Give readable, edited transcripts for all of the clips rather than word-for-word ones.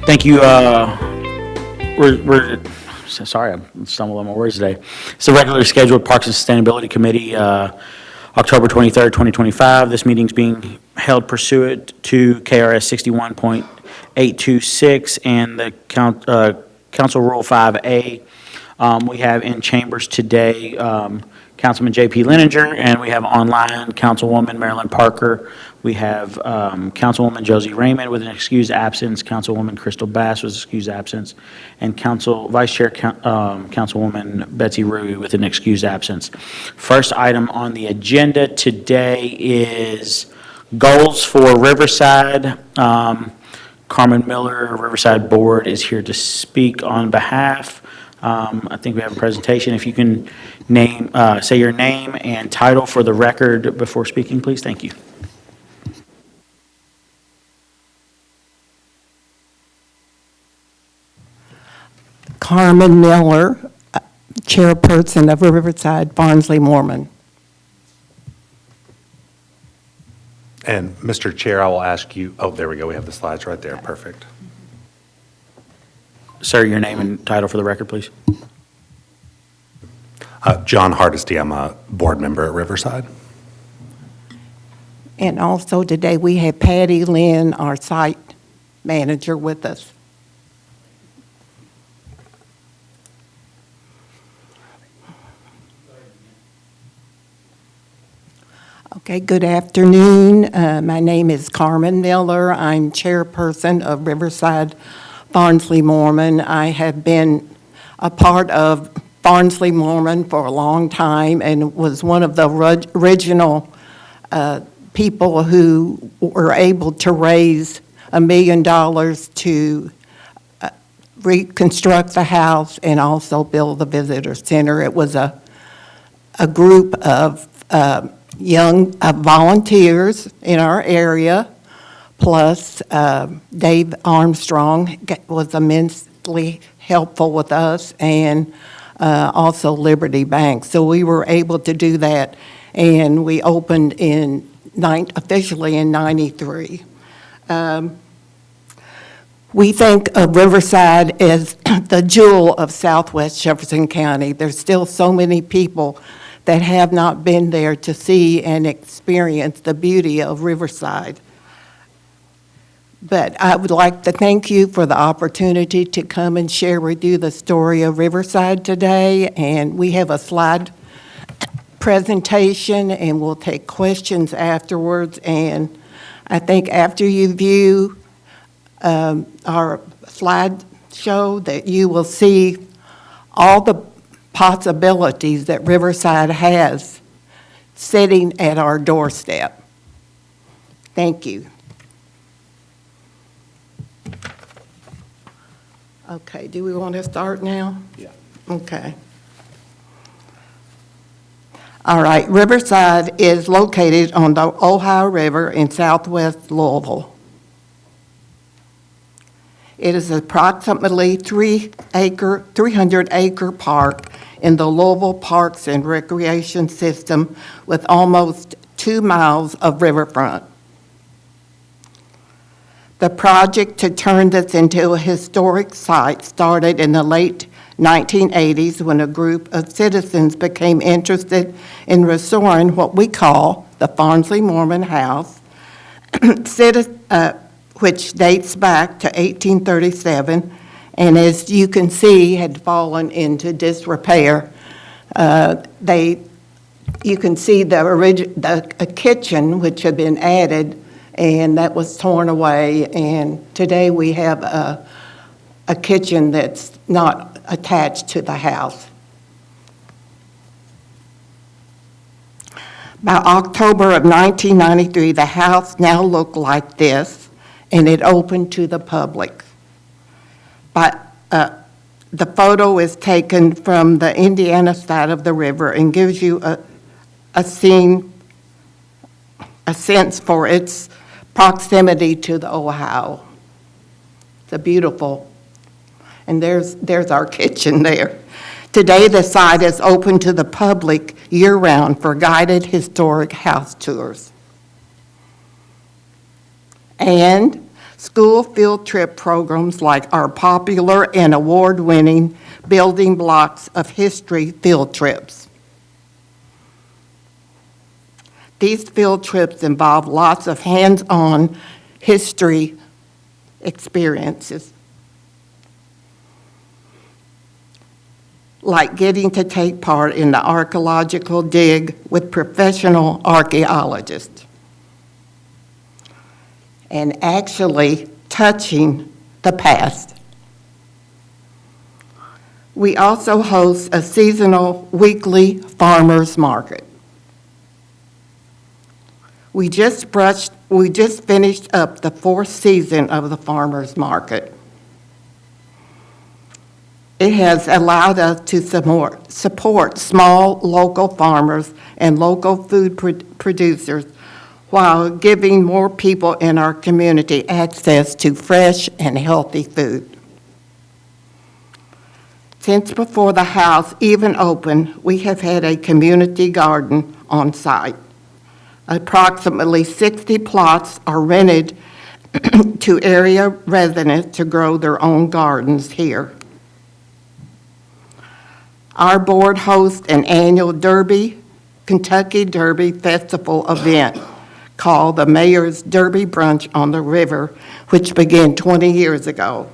Thank you. Sorry, I'm stumbling on my words today. It's the regularly scheduled Parks and Sustainability Committee, October 23rd, 2025. This meeting's being held pursuant to KRS 61.826 and the Council Rule 5A. We have in chambers today Councilman J.P. Leninger, and we have online Councilwoman Marilyn Parker. We have Councilwoman Josie Raymond with an excused absence, Councilwoman Crystal Bass with an excused absence, and Vice Chair Councilwoman Betsy Rui with an excused absence. First item on the agenda today is goals for Riverside. Carmen Miller, Riverside Board, is here to speak on behalf. I think we have a presentation. If you can say your name and title for the record before speaking, please. Thank you. Carmen Miller, Chairperson of Riverside Barnsley Mormon. And Mr. Chair, I will ask you, oh, there we go. We have the slides right there. Perfect. Sir, your name and title for the record, please. John Hardesty. I'm a board member at Riverside. And also today we have Patty Lynn, our site manager, with us. Okay, good afternoon. My name is Carmen Miller. I'm chairperson of Riverside Barnsley Mormon. I have been a part of Barnsley Mormon for a long time and was one of the original people who were able to raise $1 million to reconstruct the house and also build the visitor center. It was a group of young volunteers in our area, plus Dave Armstrong was immensely helpful with us, and also Liberty Bank. So we were able to do that, and we opened officially in '93. We think of Riverside as the jewel of Southwest Jefferson County. There's still so many people that have not been there to see and experience the beauty of Riverside. But I would like to thank you for the opportunity to come and share with you the story of Riverside today. And we have a slide presentation, and we'll take questions afterwards. And I think after you view our slideshow, that you will see all the possibilities that Riverside has sitting at our doorstep. Thank you. Okay, do we want to start now? Yeah. Okay. All right, Riverside is located on the Ohio River in southwest Louisville. It is approximately 300-acre park in the Louisville Parks and Recreation System with almost 2 miles of riverfront. The project to turn this into a historic site started in the late 1980s when a group of citizens became interested in restoring what we call the Barnsley Mormon House, which dates back to 1837, and as you can see, had fallen into disrepair. You can see the kitchen, which had been added, and that was torn away, and today we have a kitchen that's not attached to the house. By October of 1993, the house now looked like this, and it opened to the public. But the photo is taken from the Indiana side of the river and gives you a sense for its proximity to the Ohio. It's a beautiful, and there's our kitchen there. Today, the site is open to the public year-round for guided historic house tours. And School field trip programs like our popular and award-winning Building Blocks of History field trips. These field trips involve lots of hands-on history experiences, like getting to take part in the archaeological dig with professional archaeologists, and actually touching the past. We also host a seasonal weekly farmers market. We just finished up the 4th season of the farmers market. It has allowed us to support small local farmers and local food producers while giving more people in our community access to fresh and healthy food. Since before the house even opened, we have had a community garden on site. Approximately 60 plots are rented to area residents to grow their own gardens here. Our board hosts an annual Kentucky Derby Festival event called the Mayor's Derby Brunch on the River, which began 20 years ago.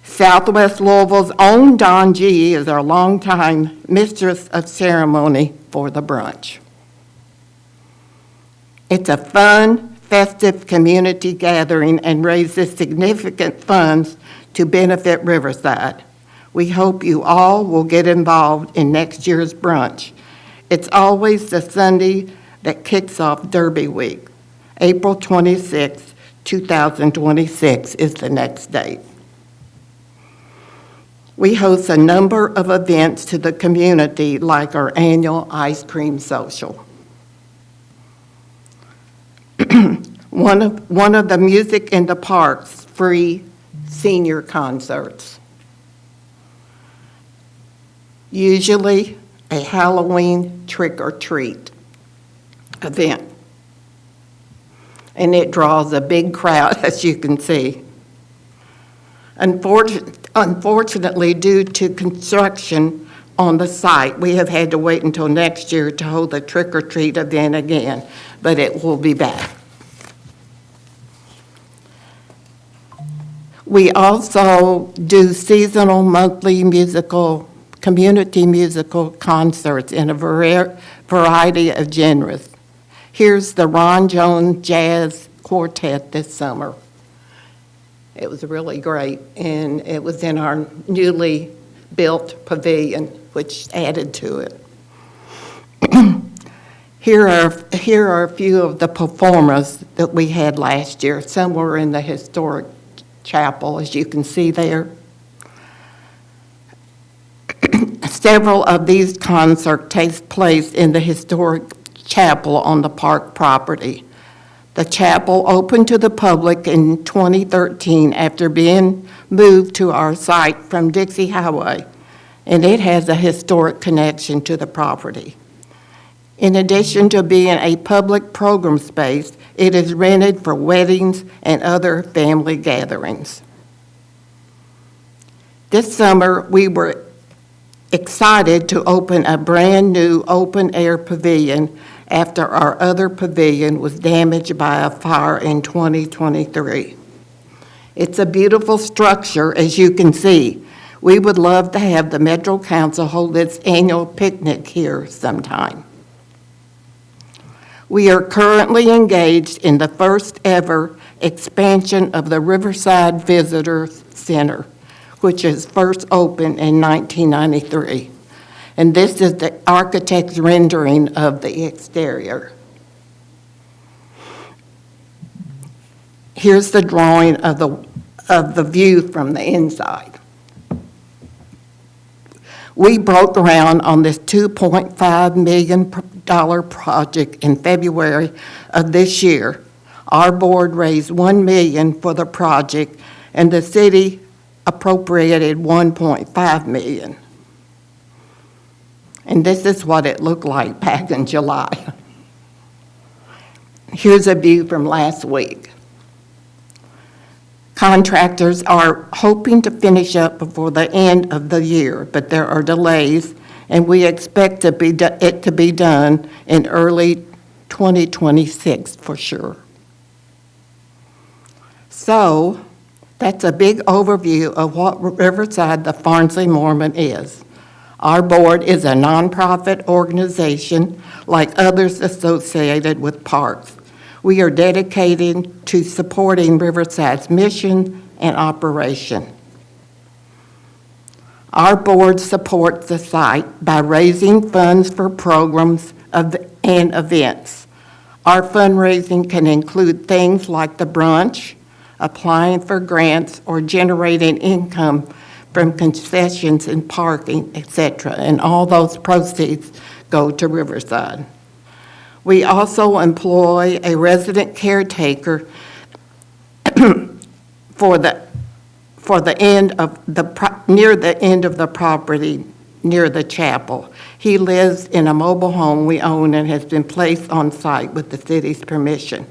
Southwest Louisville's own Don G. is our longtime mistress of ceremony for the brunch. It's a fun, festive community gathering and raises significant funds to benefit Riverside. We hope you all will get involved in next year's brunch. It's always the Sunday that kicks off Derby Week. April 26, 2026 is the next date. We host a number of events to the community, like our annual ice cream social. One of the Music in the Park's free senior concerts. Usually a Halloween trick-or-treat event. And it draws a big crowd, as you can see. Unfortunately, due to construction on the site, we have had to wait until next year to hold the trick-or-treat event again, but it will be back. We also do seasonal monthly community musical concerts in a variety of genres. Here's the Ron Jones Jazz Quartet this summer. It was really great, and it was in our newly built pavilion, which added to it. Here are a few of the performers that we had last year. Some were in the historic chapel, as you can see there. Several of these concerts take place in the historic chapel on the park property. The chapel opened to the public in 2013 after being moved to our site from Dixie Highway, and it has a historic connection to the property. In addition to being a public program space, it is rented for weddings and other family gatherings. This summer, we were excited to open a brand-new open-air pavilion after our other pavilion was damaged by a fire in 2023. It's a beautiful structure, as you can see. We would love to have the Metro Council hold its annual picnic here sometime. We are currently engaged in the first ever expansion of the Riverside Visitor Center, which was first opened in 1993. And this is the architect's rendering of the exterior. Here's the drawing of the view from the inside. We broke ground on this $2.5 million project in February of this year. Our board raised $1 million for the project, and the city appropriated $1.5 million. And this is what it looked like back in July. Here's a view from last week. Contractors are hoping to finish up before the end of the year, but there are delays, and we expect it to be done in early 2026 for sure. So that's a big overview of what Riverside the Farnsley Mormon is. Our board is a nonprofit organization like others associated with parks. We are dedicated to supporting Riverside's mission and operation. Our board supports the site by raising funds for programs and events. Our fundraising can include things like the brunch, applying for grants, or generating income from concessions and parking, etc., and all those proceeds go to Riverside. We also employ a resident caretaker for the end of near the end of the property near the chapel. He lives in a mobile home we own and has been placed on site with the city's permission.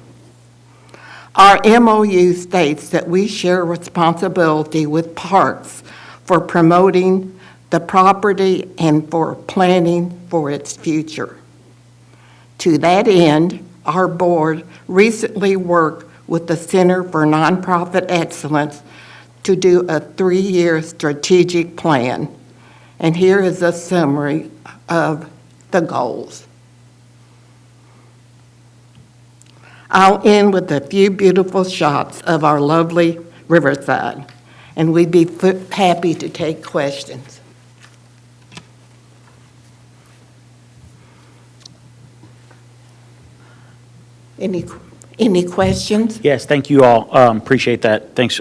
Our MOU states that we share responsibility with parks for promoting the property and for planning for its future. To that end, our board recently worked with the Center for Nonprofit Excellence to do a 3-year strategic plan. And here is a summary of the goals. I'll end with a few beautiful shots of our lovely Riverside, and we'd be happy to take questions. Any questions? Yes, thank you all. Appreciate that. Thanks,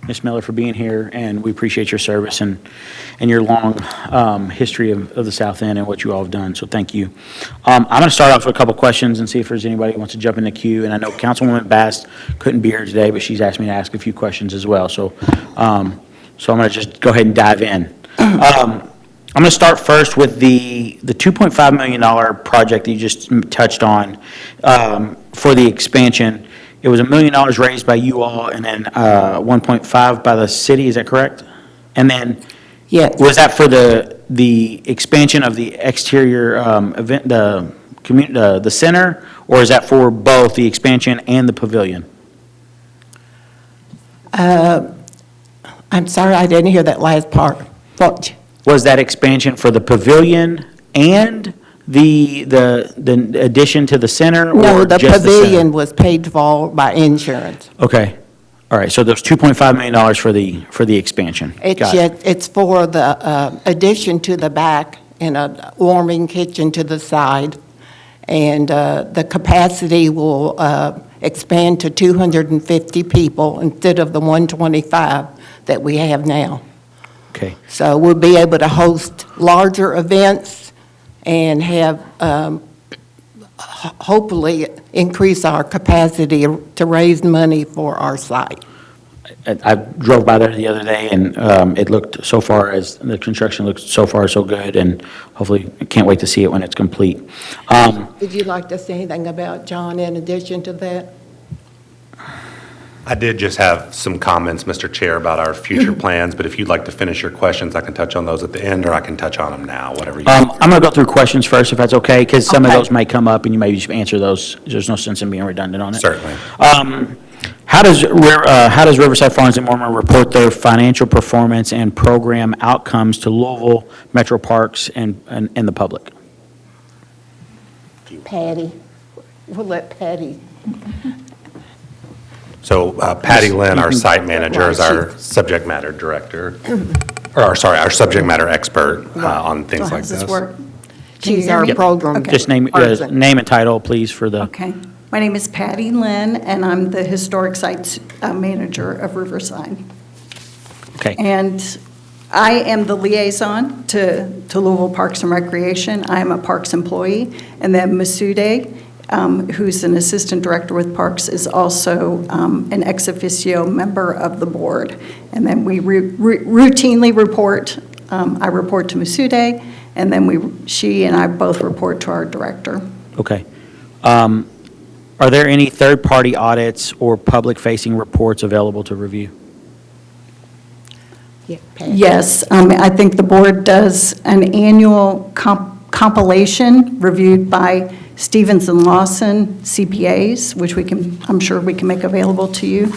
Ms. Miller, for being here, and we appreciate your service and your long history of the South End and what you all have done, so thank you. I'm going to start off with a couple questions and see if there's anybody who wants to jump in the queue, and I know Councilwoman Bass couldn't be here today, but she's asked me to ask a few questions as well, so I'm going to just go ahead and dive in. I'm going to start first with the $2.5 million project that you just touched on for the expansion. It was $1 million raised by you all and then 1.5 by the city, is that correct? And then, Yes. was that for the expansion of the exterior event, the center, or is that for both the expansion and the pavilion? I'm sorry, I didn't hear that last part. What? Was that expansion for the pavilion and the addition to the center? No, or the just center? pavilion was paid for by insurance. Okay, all right, so there's $2.5 million for the expansion. Got it. It's for the addition to the back and a warming kitchen to the side. And the capacity will expand to 250 people instead of the 125 that we have now. Okay, So we'll be able to host larger events and have, hopefully, increase our capacity to raise money for our site. I drove by there the other day, and it looked so far as, the construction looks so far so good, and hopefully, I can't wait to see it when it's complete. Would you like to say anything about John in addition to that? I did just have some comments, Mr. Chair, about our future plans, but if you'd like to finish your questions, I can touch on those at the end, or I can touch on them now, whatever you. I'm going to go through questions first, if that's okay, because some of Okay. those may come up, and you may just answer those. There's no sense in being redundant on it. Certainly. How does Riverside Farms and Mormon report their financial performance and program outcomes to Louisville, Metro Parks, and the public? Patty. We'll let Patty. So Patty Lynn, our site manager, is Right, our subject matter director, or sorry, our subject matter expert on things How like does this this. work? She's our Yep. program. Okay. Just name and title, please, for the, Okay. My name is Patty Lynn, and I'm the Historic Sites Manager of Riverside. okay. And I am the liaison to Louisville Parks and Recreation. I am a Parks employee. And then Masude, who's an Assistant Director with Parks, is also an ex officio member of the board. And then we routinely report, I report to Masude, and then she and I both report to our director. Okay. Are there any third-party audits or public-facing reports available to review? Yeah, Pat. Yes, I think the board does an annual compilation reviewed by Stevens and Lawson CPAs, which I'm sure we can make available to you.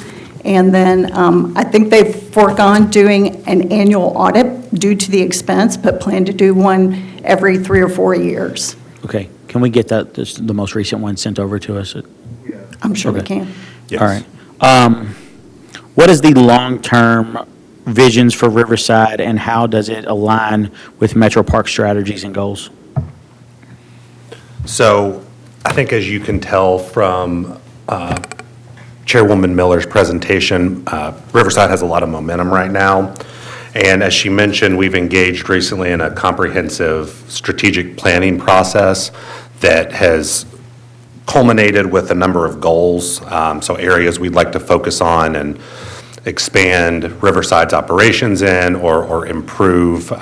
And then I think they've foregone doing an annual audit due to the expense, but plan to do one every 3 or 4 years. Okay, can we get that, the most recent one sent over to us? I'm sure we Okay. can. Yes. All right. What is the long-term visions for Riverside, and how does it align with Metro Park strategies and goals? So I think as you can tell from Chairwoman Miller's presentation, Riverside has a lot of momentum right now. And as she mentioned, we've engaged recently in a comprehensive strategic planning process that has culminated with a number of goals. So areas we'd like to focus on and expand Riverside's operations in, or improve,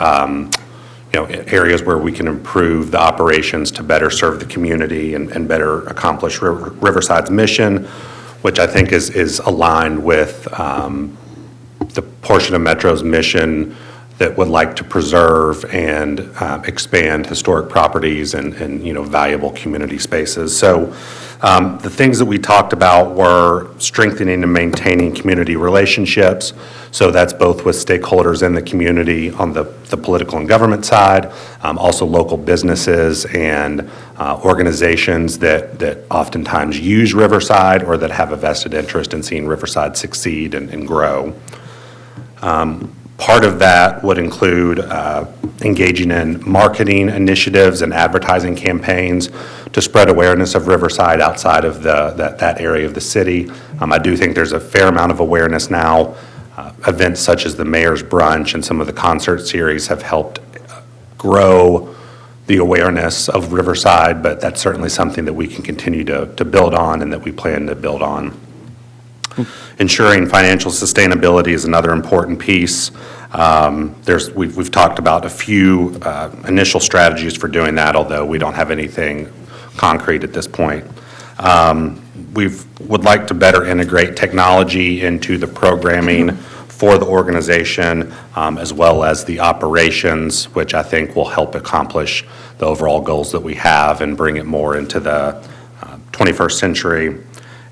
areas where we can improve the operations to better serve the community and better accomplish Riverside's mission, which I think is aligned with the portion of Metro's mission that would like to preserve and expand historic properties and valuable community spaces. So the things that we talked about were strengthening and maintaining community relationships. So that's both with stakeholders in the community on the political and government side, also local businesses and organizations that oftentimes use Riverside or that have a vested interest in seeing Riverside succeed and grow. Part of that would include engaging in marketing initiatives and advertising campaigns to spread awareness of Riverside outside of that area of the city. I do think there's a fair amount of awareness now. Events such as the Mayor's Brunch and some of the concert series have helped grow the awareness of Riverside, but that's certainly something that we can continue to build on and that we plan to build on. Ensuring financial sustainability is another important piece. We've talked about a few initial strategies for doing that, although we don't have anything concrete at this point. We would like to better integrate technology into the programming for the organization, as well as the operations, which I think will help accomplish the overall goals that we have and bring it more into the 21st century.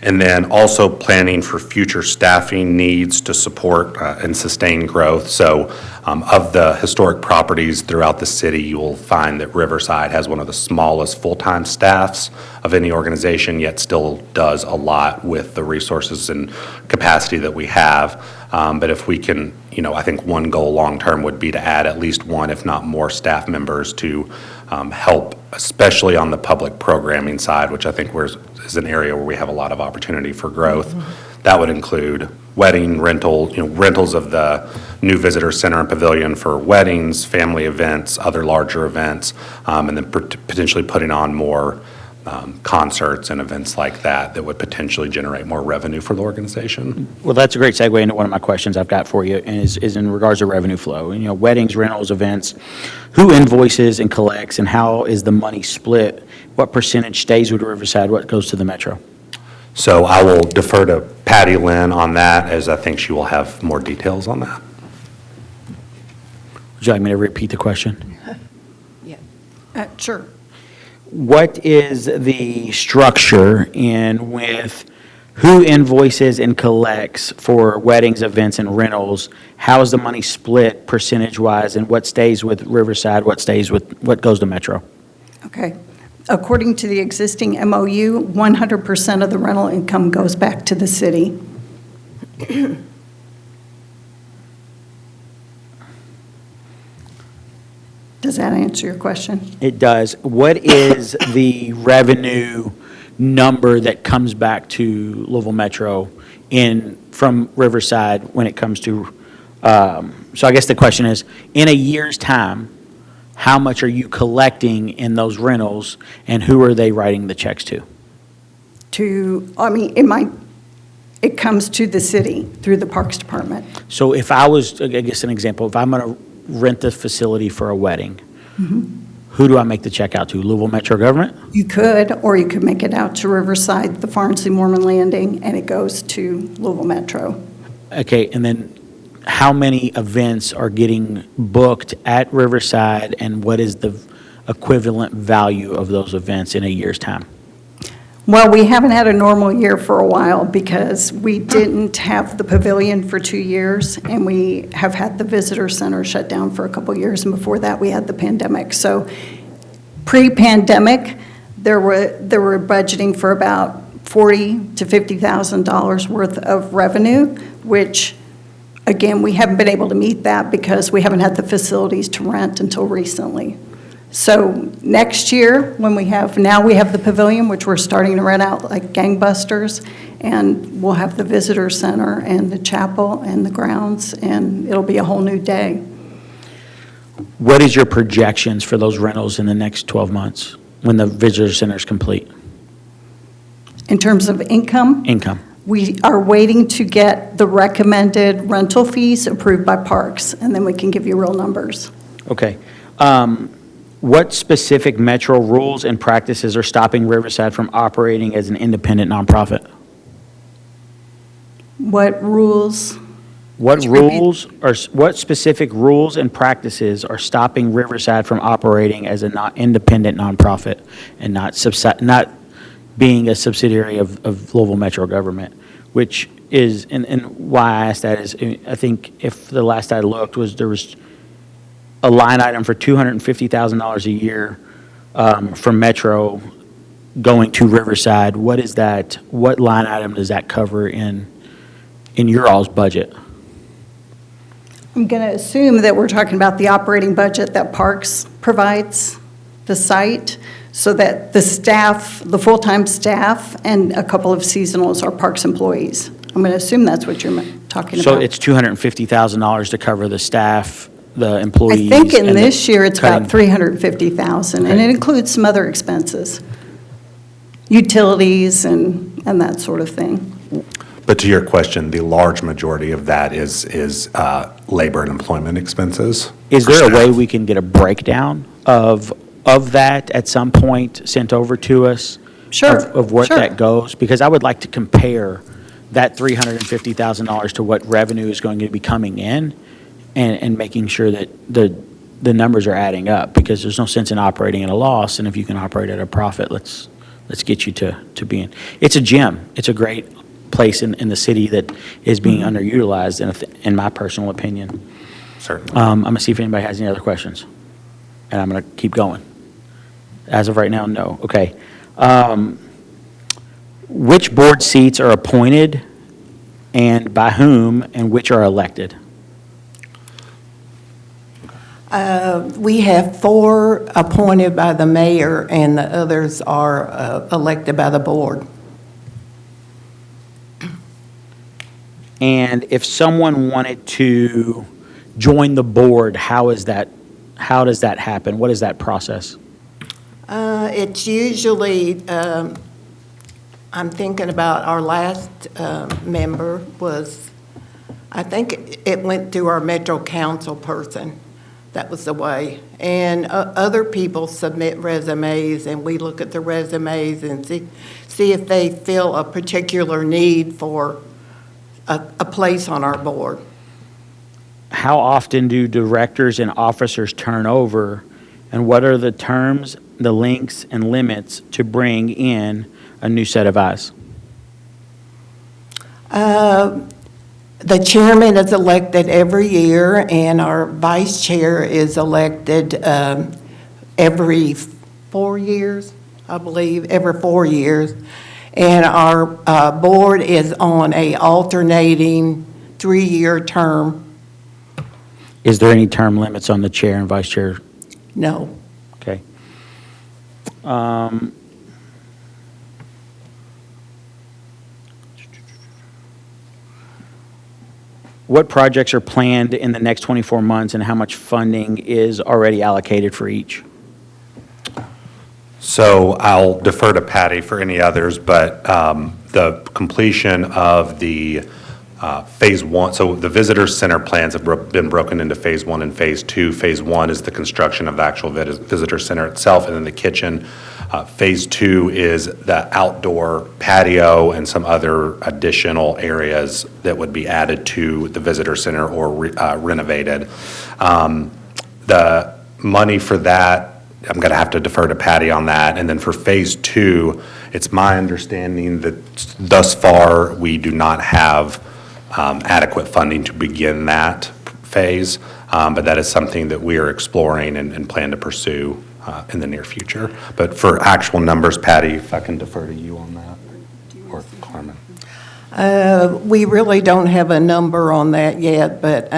And then also planning for future staffing needs to support and sustain growth. So of the historic properties throughout the city, you will find that Riverside has one of the smallest full-time staffs of any organization, yet still does a lot with the resources and capacity that we have. But if we can, I think one goal long-term would be to add at least one, if not more, staff members to help, especially on the public programming side, which I think is an area where we have a lot of opportunity for growth. Mm-hmm. That would include wedding rentals of the new visitor center and pavilion for weddings, family events, other larger events, and then potentially putting on more concerts and events like that would potentially generate more revenue for the organization. Well, that's a great segue into one of my questions I've got for you, is in regards to revenue flow. Weddings, rentals, events, who invoices and collects, and how is the money split? What percentage stays with Riverside? What goes to the Metro? So I will defer to Patty Lynn on that, as I think she will have more details on that. Would you like me to repeat the question? Yeah. Sure. What is the structure in with who invoices and collects for weddings, events, and rentals? How is the money split percentage-wise, and what stays with Riverside, what goes to Metro? Okay. According to the existing MOU, 100% of the rental income goes back to the city. Does that answer your question? It does. What is the revenue number that comes back to Louisville Metro from Riverside when it comes to, so I guess the question is, in a year's time, how much are you collecting in those rentals, and who are they writing the checks to? It comes to the city through the Parks Department. So if I was, I guess an example, if I'm going to rent the facility for a wedding, Who do I make the check out to? Louisville Metro Government? You could, or you could make it out to Riverside, the Farnsley Mormon Landing, and it goes to Louisville Metro. Okay, and then how many events are getting booked at Riverside, and what is the equivalent value of those events in a year's time? Well, we haven't had a normal year for a while because we didn't have the pavilion for 2 years, and we have had the visitor center shut down for a couple years, and before that, we had the pandemic. So pre-pandemic, there were budgeting for about $40,000 to $50,000 worth of revenue, which, again, we haven't been able to meet that because we haven't had the facilities to rent until recently. So next year, when we have the pavilion, which we're starting to rent out like gangbusters, and we'll have the visitor center and the chapel and the grounds, and it'll be a whole new day. What is your projections for those rentals in the next 12 months when the visitor center is complete? In terms of income, Income. we are waiting to get the recommended rental fees approved by Parks, and then we can give you real numbers. Okay. What specific Metro rules and practices are stopping Riverside from operating as an independent nonprofit? What rules? What Could you repeat? what specific rules and practices are stopping Riverside from operating as an independent nonprofit and not being a subsidiary of Louisville Metro government? Which is, and why I asked that is, I think if the last I looked there was a line item for $250,000 a year from Metro going to Riverside. What is that? What line item does that cover in your all's budget? I'm going to assume that we're talking about the operating budget that Parks provides the site, so that the staff, the full-time staff, and a couple of seasonals are Parks employees. I'm going to assume that's what you're talking about. So it's $250,000 to cover the staff, the I employees. think in and the this year, it's about cutting. $350,000, and Okay. it includes some other expenses, utilities and that sort of thing. But to your question, the large majority of that is labor and employment expenses. Is for there a way staff. we can get a breakdown of that at some point sent over to us? Sure, Of where sure. that goes? Because I would like to compare that $350,000 to what revenue is going to be coming in and making sure that the numbers are adding up, because there's no sense in operating at a loss, and if you can operate at a profit, let's get you to being. It's a gem. It's a great place in the city that is being underutilized, in my personal opinion. Certainly. I'm going to see if anybody has any other questions, and I'm going to keep going. As of right now, no. Okay. Which board seats are appointed and by whom, and which are elected? We have 4 appointed by the mayor, and the others are elected by the board. And if someone wanted to join the board, how does that happen? What is that process? It's usually, I'm thinking about our last member was, I think it went through our Metro Council person. That was the way. And other people submit resumes, and we look at the resumes and see if they feel a particular need for a place on our board. How often do directors and officers turn over, and what are the terms, the lengths, and limits to bring in a new set of eyes? The chairman is elected every year, and our vice chair is elected every 4 years, I believe, every 4 years. And our board is on a alternating 3-year term. Is there any term limits on the chair and vice chair? No. Okay. What projects are planned in the next 24 months, and how much funding is already allocated for each? So I'll defer to Patty for any others, but the completion of the Phase 1, so the visitor center plans have been broken into Phase 1 and Phase 2. Phase 1 is the construction of the actual visitor center itself and then the kitchen. Phase 2 is the outdoor patio and some other additional areas that would be added to the visitor center or renovated. The money for that, I'm going to have to defer to Patty on that. And then for Phase 2, it's my understanding that thus far, we do not have adequate funding to begin that phase, but that is something that we are exploring and plan to pursue in the near future. But for actual numbers, Patty, if I can defer to you on that, or Carmen. We really don't have a number on that yet, but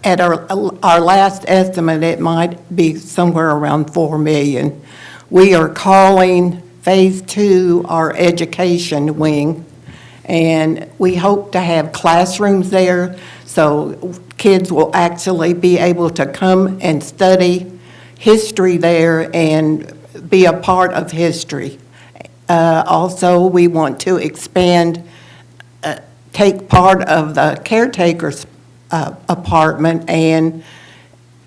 at our last estimate, it might be somewhere around 4 million. We are calling Phase 2 our education wing, and we hope to have classrooms there, so kids will actually be able to come and study history there and be a part of history. Also, we want to expand, take part of the caretaker's apartment and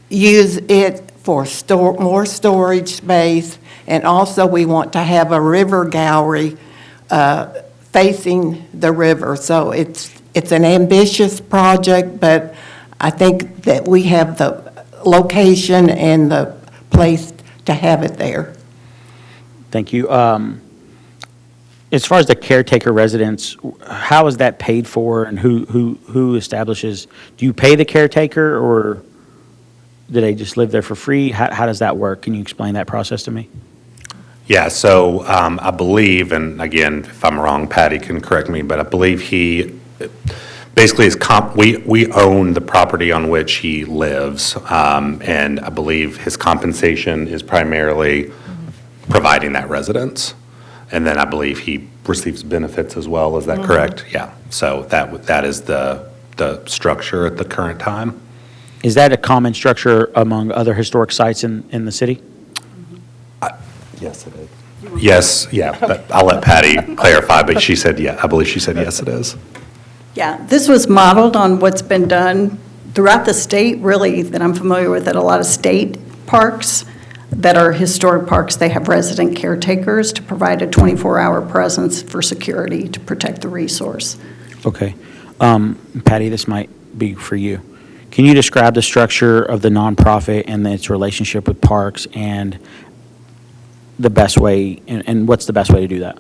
use it for more storage space, and also we want to have a river gallery facing the river. So it's an ambitious project, but I think that we have the location and the place to have it there. Thank you. As far as the caretaker residence, how is that paid for, and who establishes? Do you pay the caretaker, or do they just live there for free? How does that work? Can you explain that process to me? Yeah, so I believe, and again, if I'm wrong, Patty can correct me, but I believe he basically we own the property on which he lives, and I believe his compensation is primarily providing that residence. And then I believe he receives benefits as well. Is that correct? Yeah. So that is the structure at the current time. Is that a common structure among other historic sites in the city? Yes, it is. Yes, yeah, but I'll let Patty clarify, but she said, yeah, I believe she said, yes, it is. Yeah, this was modeled on what's been done throughout the state, really, that I'm familiar with, at a lot of state parks that are historic parks. They have resident caretakers to provide a 24-hour presence for security to protect the resource. Okay. Patty, this might be for you. Can you describe the structure of the nonprofit and its relationship with parks, and the best way, and what's the best way to do that?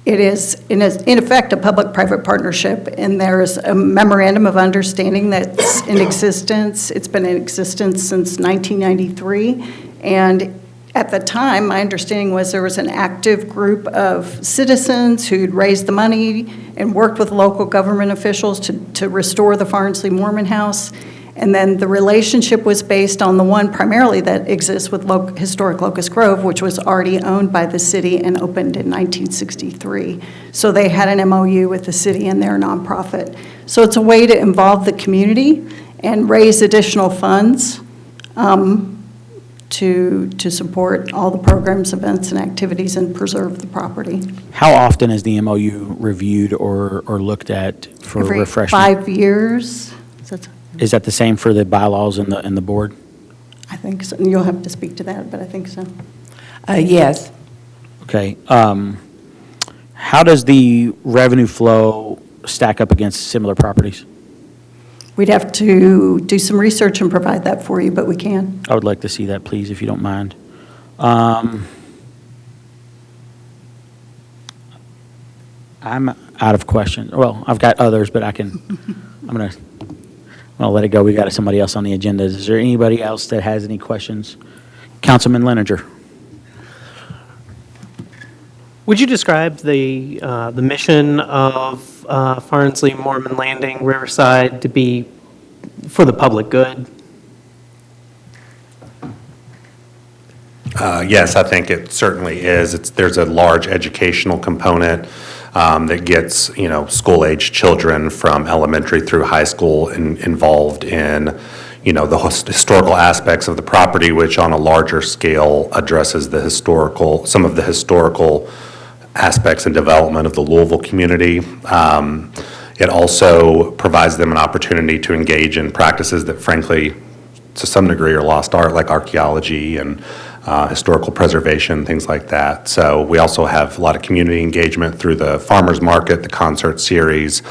It is, in effect, a public-private partnership, and there's a memorandum of understanding that's in existence. It's been in existence since 1993, and at the time, my understanding was there was an active group of citizens who'd raised the money and worked with local government officials to restore the Farnsley Mormon House. And then the relationship was based on the one primarily that exists with historic Locust Grove, which was already owned by the city and opened in 1963. So they had an MOU with the city and their nonprofit. So it's a way to involve the community and raise additional funds to support all the programs, events, and activities and preserve the property. How often is the MOU reviewed or looked at for Every refreshment? 5 years. Is that the same for the bylaws and the board? I think so. You'll have to speak to that, but I think so. Yes. Okay. How does the revenue flow stack up against similar properties? We'd have to do some research and provide that for you, but we can. I would like to see that, please, if you don't mind. I'm out of questions. Well, I've got others, but I'm going to let it go. We got somebody else on the agenda. Is there anybody else that has any questions? Councilman Leninger. Would you describe the mission of Farnsley Mormon Landing Riverside to be for the public good? Yes, I think it certainly is. There's a large educational component that gets, school-age children from elementary through high school involved in, the historical aspects of the property, which on a larger scale addresses some of the historical aspects and development of the Louisville community. It also provides them an opportunity to engage in practices that frankly, to some degree, are lost art, like archaeology and historical preservation, things like that. So we also have a lot of community engagement through the farmers market, the concert series.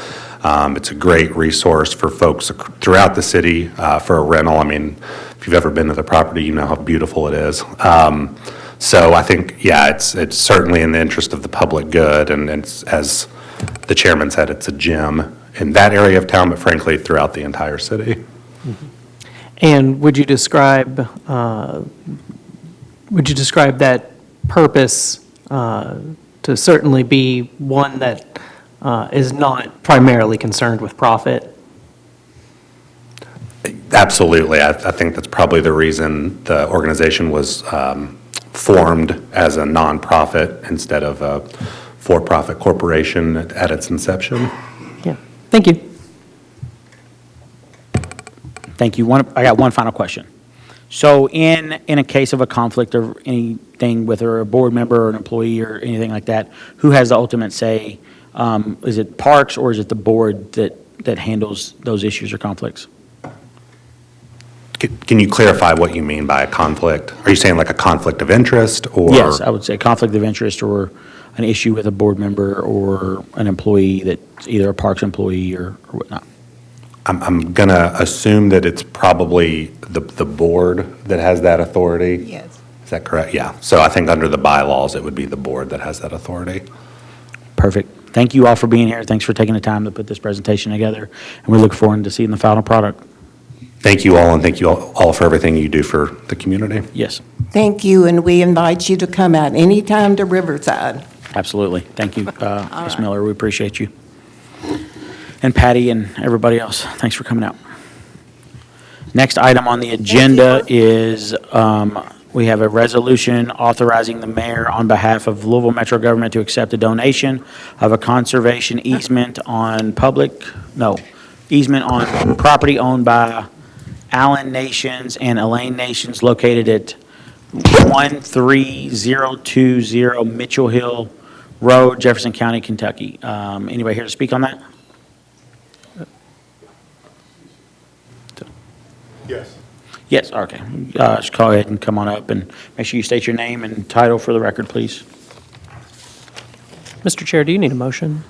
It's a great resource for folks throughout the city for a rental. I mean, if you've ever been to the property, you know how beautiful it is. So I think, yeah, it's certainly in the interest of the public good, and it's, as the chairman said, it's a gem in that area of town, but frankly, throughout the entire city. And would you describe that purpose to certainly be one that is not primarily concerned with profit? Absolutely. I think that's probably the reason the organization was formed as a nonprofit instead of a for-profit corporation at its inception. Yeah, thank you. Thank you. I got one final question. So in a case of a conflict or anything with a board member or an employee or anything like that, who has the ultimate say? Is it Parks or is it the board that handles those issues or conflicts? Can you clarify what you mean by a conflict? Are you saying like a conflict of interest or? Yes, I would say conflict of interest or an issue with a board member or an employee that's either a Parks employee or whatnot. I'm going to assume that it's probably the board that has that authority. Yes. Is that correct? Yeah. So I think under the bylaws, it would be the board that has that authority. Perfect. Thank you all for being here. Thanks for taking the time to put this presentation together, and we look forward to seeing the final product. Thank you all, and thank you all for everything you do for the community. Yes, Thank you, and we invite you to come out anytime to Riverside. absolutely. Thank you, Ms. Miller. We appreciate you. And Patty and everybody else, thanks for coming out. Next item on the agenda is we have a resolution authorizing the mayor on behalf of Louisville Metro Government to accept a donation of a conservation easement on property owned by Allen Nations and Elaine Nations located at 13020 Mitchell Hill Road, Jefferson County, Kentucky. Anybody here to speak on that? Yes. Yes, okay. Just go ahead and come on up and make sure you state your name and title for the record, please. Mr. Chair, do you need a motion?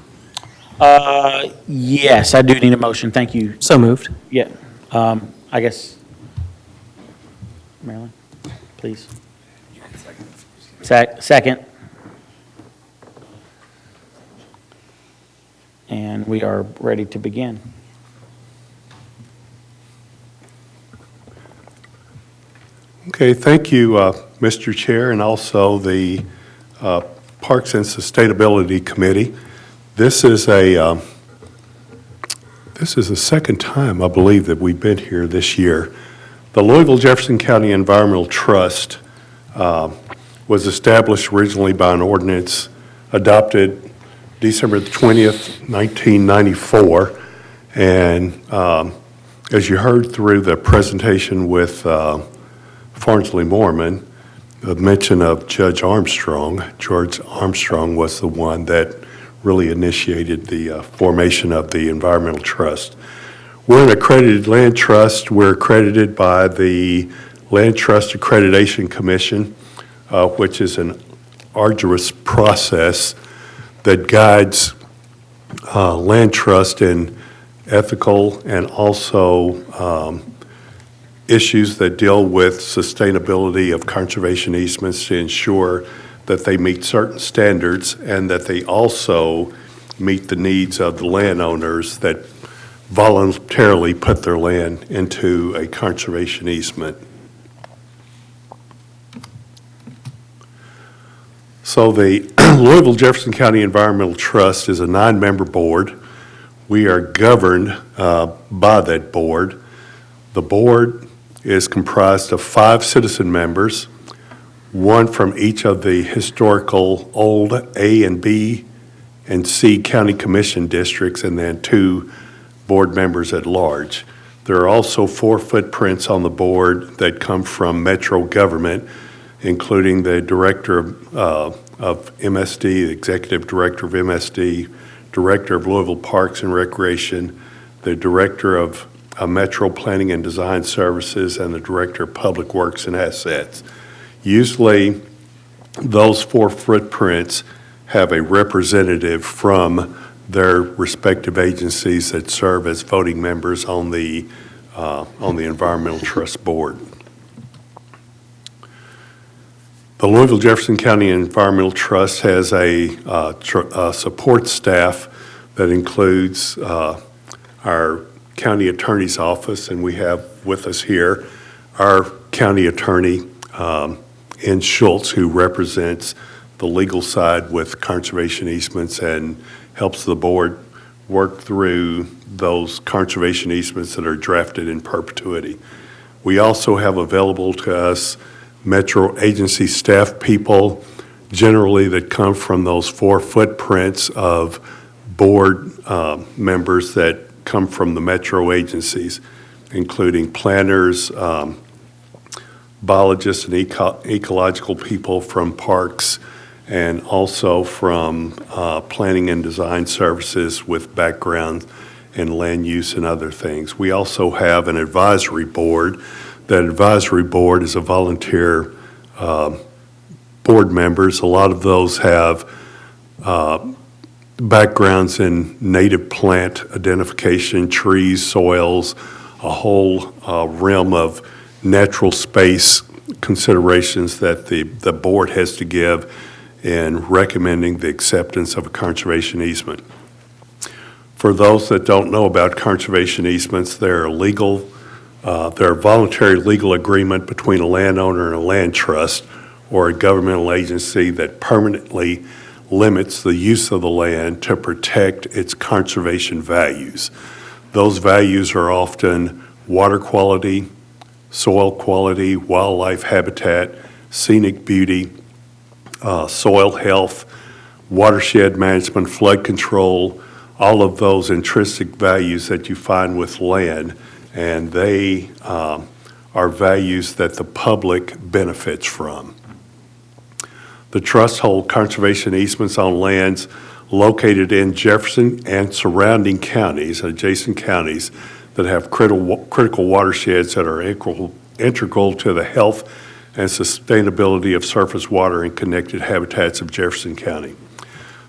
Yes, I do need a motion. Thank you. So moved. Yeah, I guess, Marilyn, please. Second. And we are ready to begin. Okay, thank you, Mr. Chair, and also the Parks and Sustainability Committee. This is the second time, I believe, that we've been here this year. The Louisville Jefferson County Environmental Trust was established originally by an ordinance adopted December 20th, 1994. And as you heard through the presentation with Farnsley Moorman, the mention of Judge Armstrong. George Armstrong was the one that really initiated the formation of the Environmental Trust. We're an accredited land trust. We're accredited by the Land Trust Accreditation Commission, which is an arduous process that guides land trust in ethical and also issues that deal with sustainability of conservation easements to ensure that they meet certain standards and that they also meet the needs of the landowners that voluntarily put their land into a conservation easement. So the Louisville Jefferson County Environmental Trust is a 9-member board. We are governed by that board. The board is comprised of 5 citizen members, 1 from each of the historical old A and B and C county commission districts, and then 2 board members at large. There are also 4 footprints on the board that come from Metro government, including the director of MSD, the executive director of MSD, Director of Louisville Parks and Recreation, the Director of Metro Planning and Design Services, and the Director of Public Works and Assets. Usually, those 4 footprints have a representative from their respective agencies that serve as voting members on the Environmental Trust Board. The Louisville Jefferson County Environmental Trust has a support staff that includes our county attorney's office, and we have with us here our county attorney, N. Schultz, who represents the legal side with conservation easements and helps the board work through those conservation easements that are drafted in perpetuity. We also have available to us Metro agency staff people, generally that come from those 4 footprints of board members that come from the Metro agencies, including planners, biologists and ecological people from parks, and also from planning and design services with background in land use and other things. We also have an advisory board. That advisory board is a volunteer board members. A lot of those have backgrounds in native plant identification, trees, soils, a whole realm of natural space considerations that the board has to give in recommending the acceptance of a conservation easement. For those that don't know about conservation easements, they're a voluntary legal agreement between a landowner and a land trust or a governmental agency that permanently limits the use of the land to protect its conservation values. Those values are often water quality, soil quality, wildlife habitat, scenic beauty, soil health, watershed management, flood control, all of those intrinsic values that you find with land, and they are values that the public benefits from. The trusts hold conservation easements on lands located in Jefferson and surrounding counties, adjacent counties, that have critical watersheds that are integral to the health and sustainability of surface water and connected habitats of Jefferson County.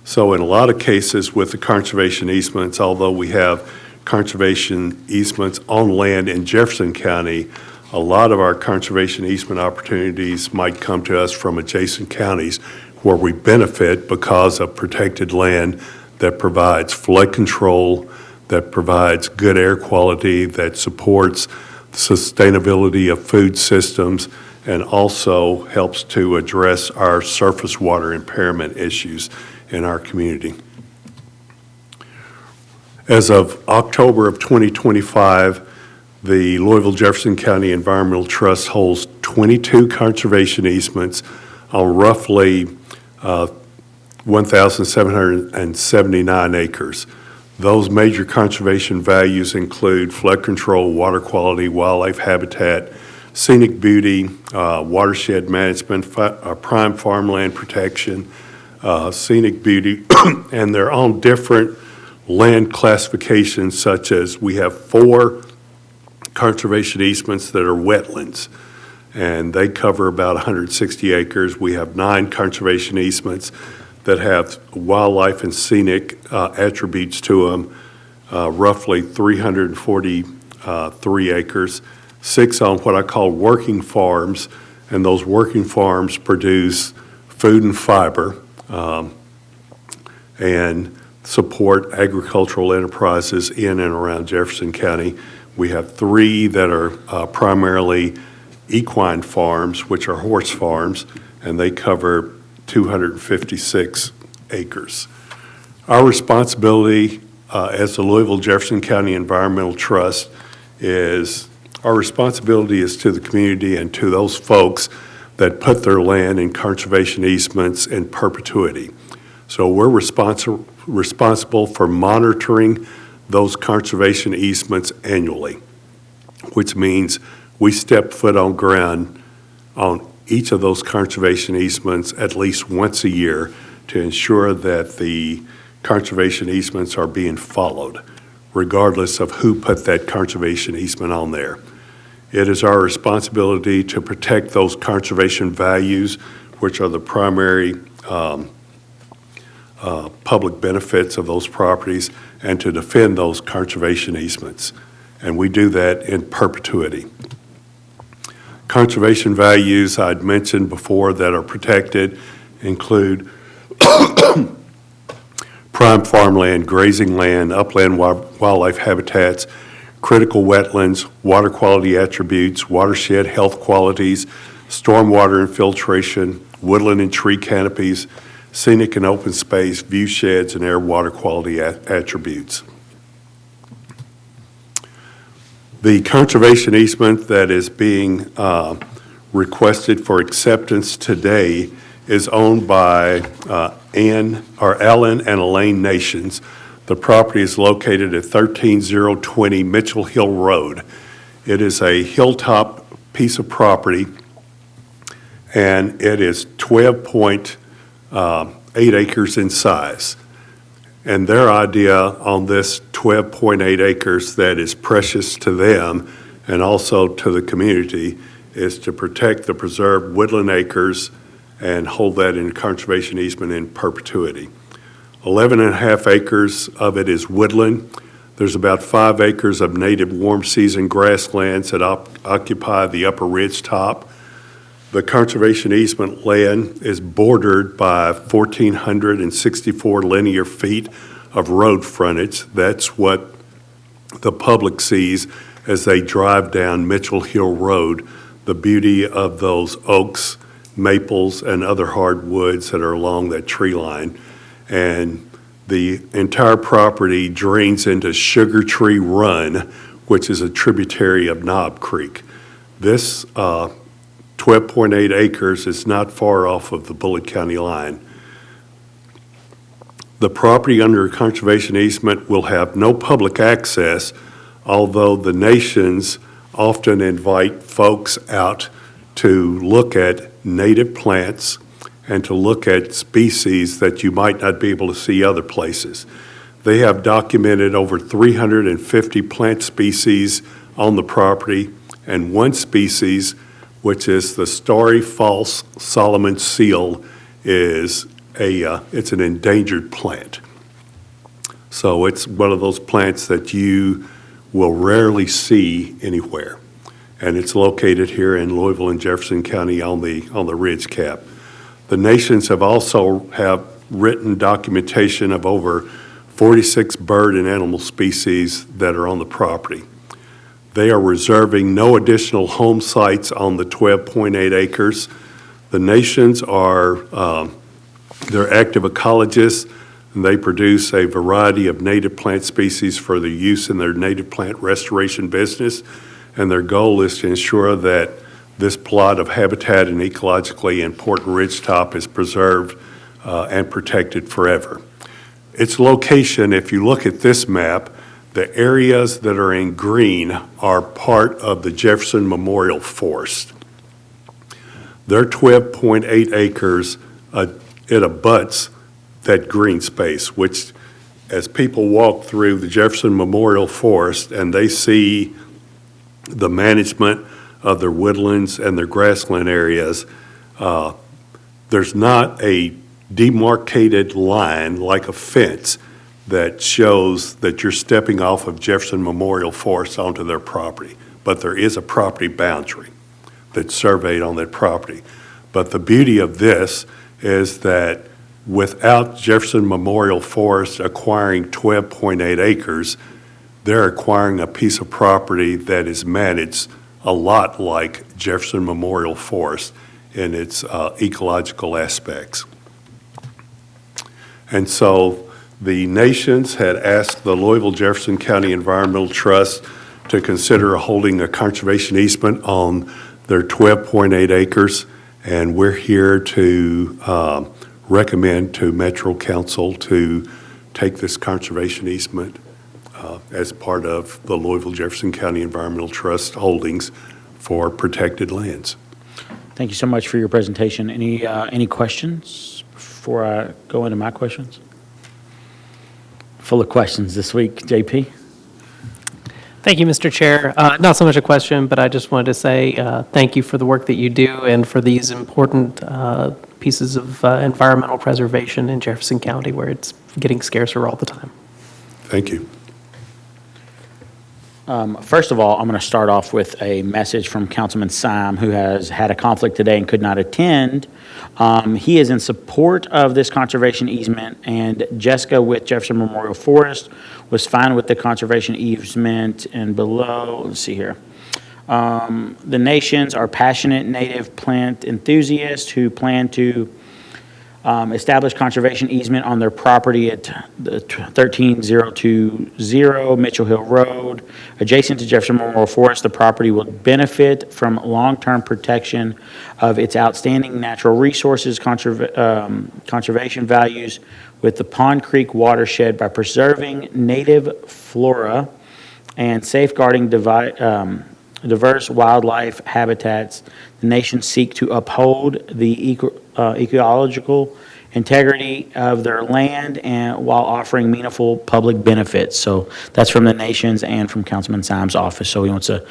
So in a lot of cases with the conservation easements, although we have conservation easements on land in Jefferson County, a lot of our conservation easement opportunities might come to us from adjacent counties where we benefit because of protected land that provides flood control, that provides good air quality, that supports sustainability of food systems, and also helps to address our surface water impairment issues in our community. As of October of 2025, the Louisville Jefferson County Environmental Trust holds 22 conservation easements on roughly 1,779 acres. Those major conservation values include flood control, water quality, wildlife habitat, scenic beauty, watershed management, prime farmland protection, scenic beauty, and they're on different land classifications, such as we have 4 conservation easements that are wetlands, and they cover about 160 acres. We have 9 conservation easements that have wildlife and scenic attributes to them, roughly 343 acres, 6 on what I call working farms, and those working farms produce food and fiber and support agricultural enterprises in and around Jefferson County. We have 3 that are primarily equine farms, which are horse farms, and they cover 256 acres. Our responsibility as the Louisville Jefferson County Environmental Trust is to the community and to those folks that put their land in conservation easements in perpetuity. So we're responsible for monitoring those conservation easements annually, which means we step foot on ground on each of those conservation easements at least once a year to ensure that the conservation easements are being followed, regardless of who put that conservation easement on there. It is our responsibility to protect those conservation values, which are the primary public benefits of those properties, and to defend those conservation easements. And we do that in perpetuity. Conservation values I'd mentioned before that are protected include prime farmland, grazing land, upland wildlife habitats, critical wetlands, water quality attributes, watershed health qualities, stormwater infiltration, woodland and tree canopies, scenic and open space, view sheds, and air water quality attributes. The conservation easement that is being requested for acceptance today is owned by Alan and Elaine Nations. The property is located at 13020 Mitchell Hill Road. It is a hilltop piece of property, and it is 12.8 acres in size. And their idea on this 12.8 acres that is precious to them and also to the community is to protect the preserved woodland acres and hold that in conservation easement in perpetuity. 11 and a half acres of it is woodland. There's about 5 acres of native warm season grasslands that occupy the upper ridge top. The conservation easement land is bordered by 1,464 linear feet of road frontage. That's what the public sees as they drive down Mitchell Hill Road, the beauty of those oaks, maples, and other hardwoods that are along that tree line. And the entire property drains into Sugar Tree Run, which is a tributary of Knob Creek. This 12.8 acres is not far off of the Bullitt County line. The property under a conservation easement will have no public access, although the nations often invite folks out to look at native plants and to look at species that you might not be able to see other places. They have documented over 350 plant species on the property, and one species, which is the starry false Solomon seal, is it's an endangered plant. So it's one of those plants that you will rarely see anywhere. And it's located here in Louisville and Jefferson County on the ridge cap. The nations have also written documentation of over 46 bird and animal species that are on the property. They are reserving no additional home sites on the 12.8 acres. The nations are, they're active ecologists, and they produce a variety of native plant species for their use in their native plant restoration business. And their goal is to ensure that this plot of habitat and ecologically important ridgetop is preserved and protected forever. Its location, if you look at this map, the areas that are in green are part of the Jefferson Memorial Forest. Their 12.8 acres, it abuts that green space, which as people walk through the Jefferson Memorial Forest and they see the management of their woodlands and their grassland areas, there's not a demarcated line like a fence that shows that you're stepping off of Jefferson Memorial Forest onto their property. But there is a property boundary that's surveyed on that property. But the beauty of this is that without Jefferson Memorial Forest acquiring 12.8 acres, they're acquiring a piece of property that is managed a lot like Jefferson Memorial Forest in its ecological aspects. And so the nations had asked the Louisville Jefferson County Environmental Trust to consider holding a conservation easement on their 12.8 acres, and we're here to recommend to Metro Council to take this conservation easement as part of the Louisville Jefferson County Environmental Trust holdings for protected lands. Thank you so much for your presentation. Any questions before I go into my questions? full of questions this week. JP? Thank you, Mr. Chair. Not so much a question, but I just wanted to say thank you for the work that you do and for these important pieces of environmental preservation in Jefferson County, where it's getting scarcer all the time. Thank you. First of all, I'm going to start off with a message from Councilman Syme, who has had a conflict today and could not attend. He is in support of this conservation easement, and Jessica with Jefferson Memorial Forest was fine with the conservation easement. And below, let's see here. The nations are passionate native plant enthusiasts who plan to establish conservation easement on their property at the 13020 Mitchell Hill Road. Adjacent to Jefferson Memorial Forest, the property will benefit from long-term protection of its outstanding natural resources, conservation values with the Pond Creek watershed by preserving native flora and safeguarding diverse wildlife habitats. The nations seek to uphold the ecological integrity of their land and while offering meaningful public benefits. So that's from the nations and from Councilman Syme's office. So he wants to,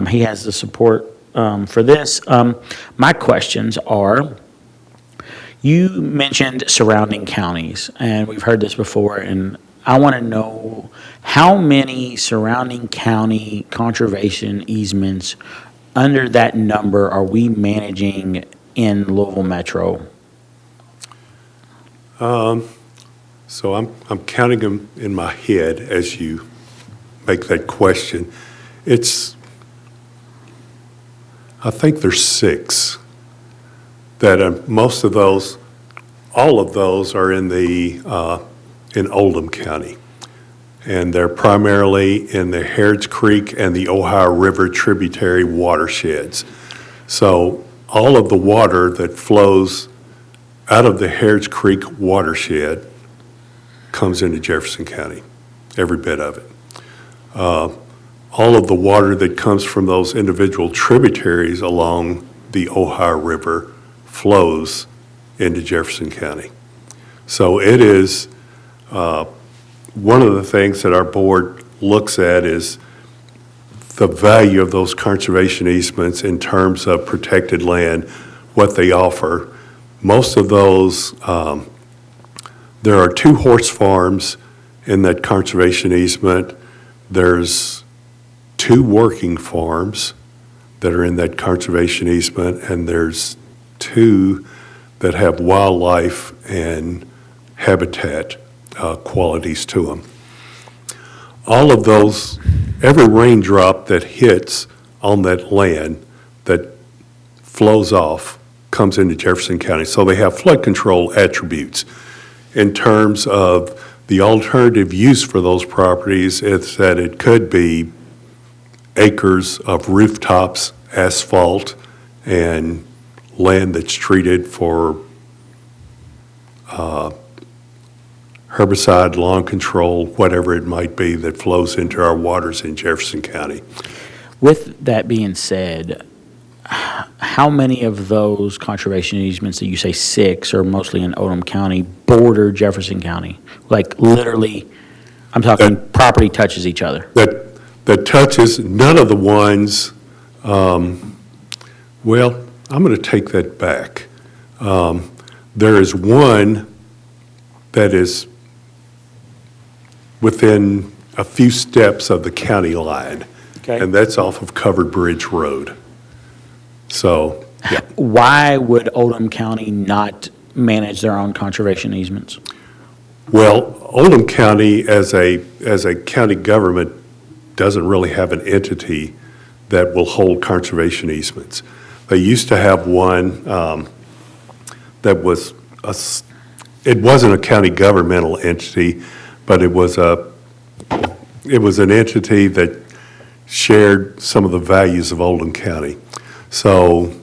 he has the support for this. My questions are, you mentioned surrounding counties, and we've heard this before, and I want to know how many surrounding county conservation easements under that number are we managing in Louisville Metro? So I'm counting them in my head as you make that question. I think there's 6 that most of those, all of those are in Oldham County. And they're primarily in the Harrods Creek and the Ohio River tributary watersheds. So all of the water that flows out of the Harrods Creek watershed comes into Jefferson County, every bit of it. All of the water that comes from those individual tributaries along the Ohio River flows into Jefferson County. So it is, one of the things that our board looks at is the value of those conservation easements in terms of protected land, what they offer. Most of those, there are 2 horse farms in that conservation easement. There's 2 working farms that are in that conservation easement, and there's 2 that have wildlife and habitat qualities to them. All of those, every raindrop that hits on that land that flows off comes into Jefferson County. So they have flood control attributes. In terms of the alternative use for those properties, it's that it could be acres of rooftops, asphalt, and land that's treated for herbicide, lawn control, whatever it might be that flows into our waters in Jefferson County. With that being said, how many of those conservation easements that you say 6 are mostly in Oldham County border Jefferson County? Like literally, I'm talking property touches each other. That touches none of the ones, well, I'm going to take that back. There is one that is within a few steps of the county line. Okay. And that's off of Covered Bridge Road. So, yeah. Why would Oldham County not manage their own conservation easements? Well, Oldham County as a county government doesn't really have an entity that will hold conservation easements. They used to have one that was it wasn't a county governmental entity, but it was an entity that shared some of the values of Oldham County. So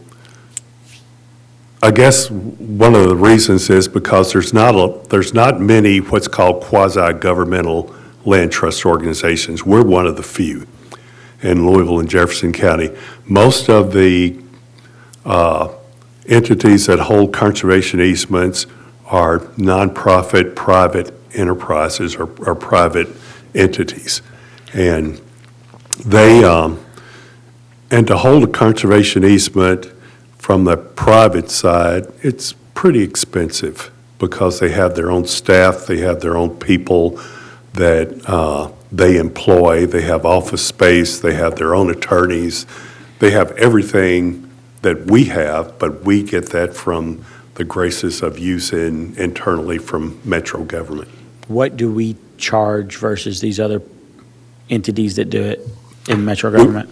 I guess one of the reasons is because there's not many what's called quasi-governmental land trust organizations. We're one of the few in Louisville and Jefferson County. Most of the entities that hold conservation easements are nonprofit, private enterprises or private entities. And they, and to hold a conservation easement from the private side, it's pretty expensive because they have their own staff, they have their own people that they employ, they have office space, they have their own attorneys, they have everything that we have, but we get that from the graces of using internally from metro government. What do we charge versus these other entities that do it in metro government?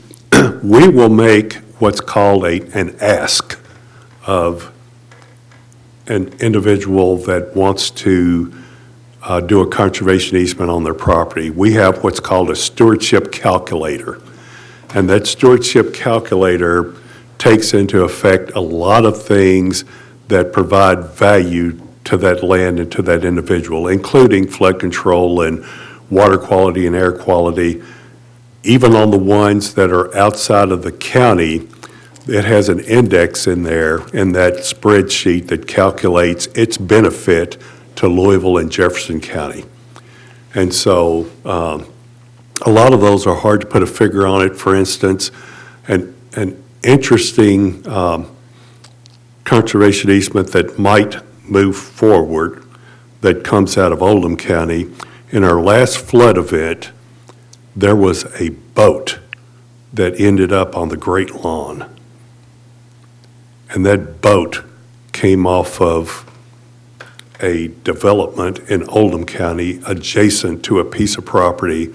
We will make what's called an ask of an individual that wants to do a conservation easement on their property. We have what's called a stewardship calculator. And that stewardship calculator takes into effect a lot of things that provide value to that land and to that individual, including flood control and water quality and air quality. Even on the ones that are outside of the county, it has an index in there in that spreadsheet that calculates its benefit to Louisville and Jefferson County. And so a lot of those are hard to put a figure on it. For instance, an interesting conservation easement that might move forward that comes out of Oldham County. In our last flood event, there was a boat that ended up on the Great Lawn. And that boat came off of a development in Oldham County adjacent to a piece of property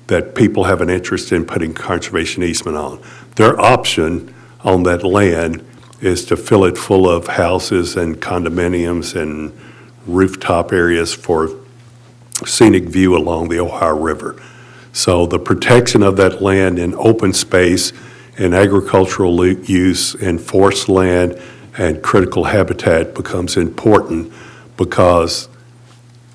that people have an interest in putting conservation easement on. Their option on that land is to fill it full of houses and condominiums and rooftop areas for scenic view along the Ohio River. So the protection of that land in open space and agricultural use and forest land and critical habitat becomes important because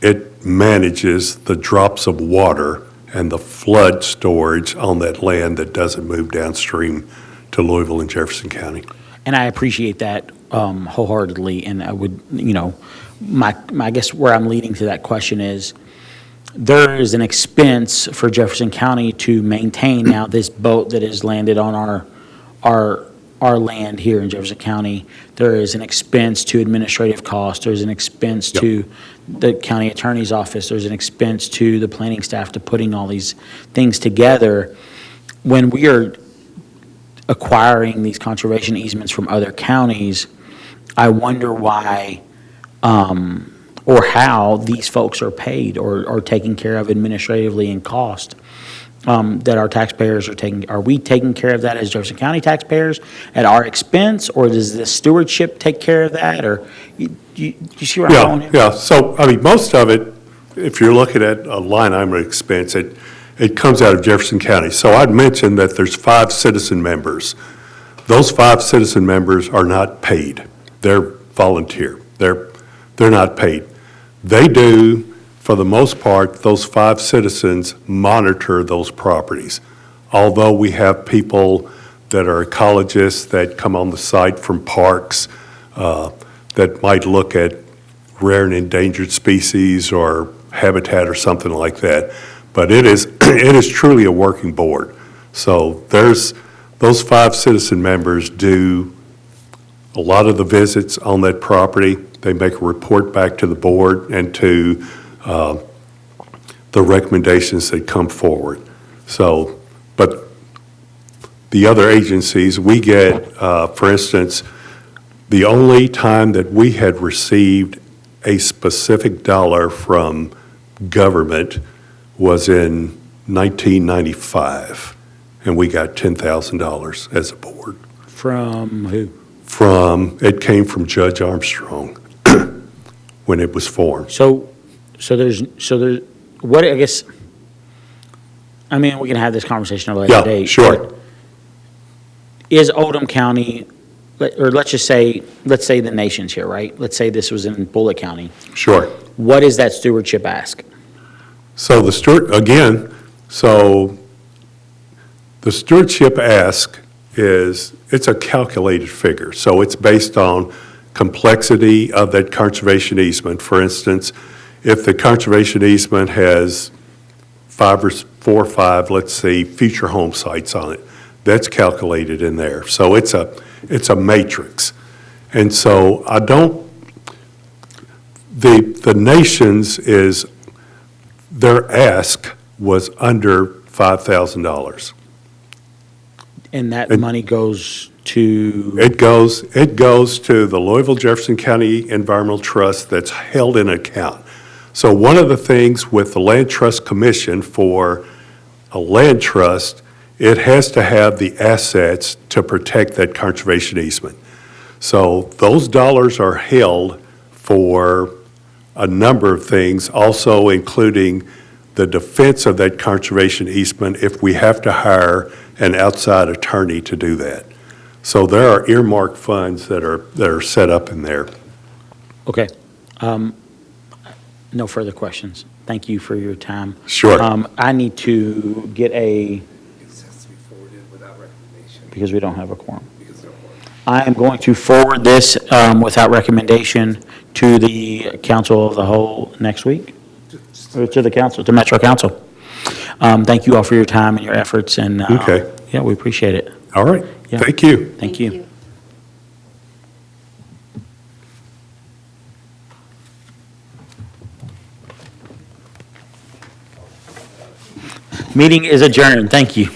it manages the drops of water and the flood storage on that land that doesn't move downstream to Louisville and Jefferson County. And I appreciate that wholeheartedly, and I would, I guess where I'm leading to that question is, there is an expense for Jefferson County to maintain now this boat that has landed on our land here in Jefferson County. There is an expense to administrative costs. There's an expense to the county attorney's office. There's an expense to the planning staff to putting all these things together. When we are acquiring these conservation easements from other counties, I wonder why or how these folks are paid or taken care of administratively in cost that our taxpayers are taking. Are we taking care of that as Jefferson County taxpayers at our expense, or does the stewardship take care of that? Or you see where I'm going? Yeah. So, most of it, if you're looking at a line item expense, it comes out of Jefferson County. So I'd mentioned that there's 5 citizen members. Those 5 citizen members are not paid. They're volunteer. They're not paid. They do, for the most part, those 5 citizens monitor those properties. Although we have people that are ecologists that come on the site from parks that might look at rare and endangered species or habitat or something like that. But it is truly a working board. So those 5 citizen members do a lot of the visits on that property. They make a report back to the board and to the recommendations that come forward. So, but the other agencies, we get, for instance, the only time that we had received a specific dollar from government was in 1995, and we got $10,000 as a board. From who? It came from Judge Armstrong when it was formed. So there's, what, I guess, we can have this conversation at a later date. Sure. But is Oldham County, or let's say the nation's here, right? Let's say this was in Bullitt County. Sure. What is that stewardship ask? So the stewardship ask it's a calculated figure. So it's based on complexity of that conservation easement. For instance, if the conservation easement has 4 or 5, let's say, future home sites on it, that's calculated in there. So it's a matrix. And so I don't, the nation's is, their ask was under $5,000. And that money goes to, It goes to the Louisville Jefferson County Environmental Trust that's held in account. So one of the things with the Land Trust Commission for a land trust, it has to have the assets to protect that conservation easement. So those dollars are held for a number of things, also including the defense of that conservation easement if we have to hire an outside attorney to do that. So there are earmarked funds that are set up in there. okay. No further questions. Thank you for your time. Sure. I need to get a, It has to be forwarded without recommendation. because we don't have a quorum. Because they're forwarded. I am going to forward this without recommendation to the council of the whole next week, or to the council, to Metro Council. Thank you all for your time and your efforts, and Okay. yeah, we appreciate it. All right. Yeah. Thank you. Thank you. Meeting is adjourned. Thank you.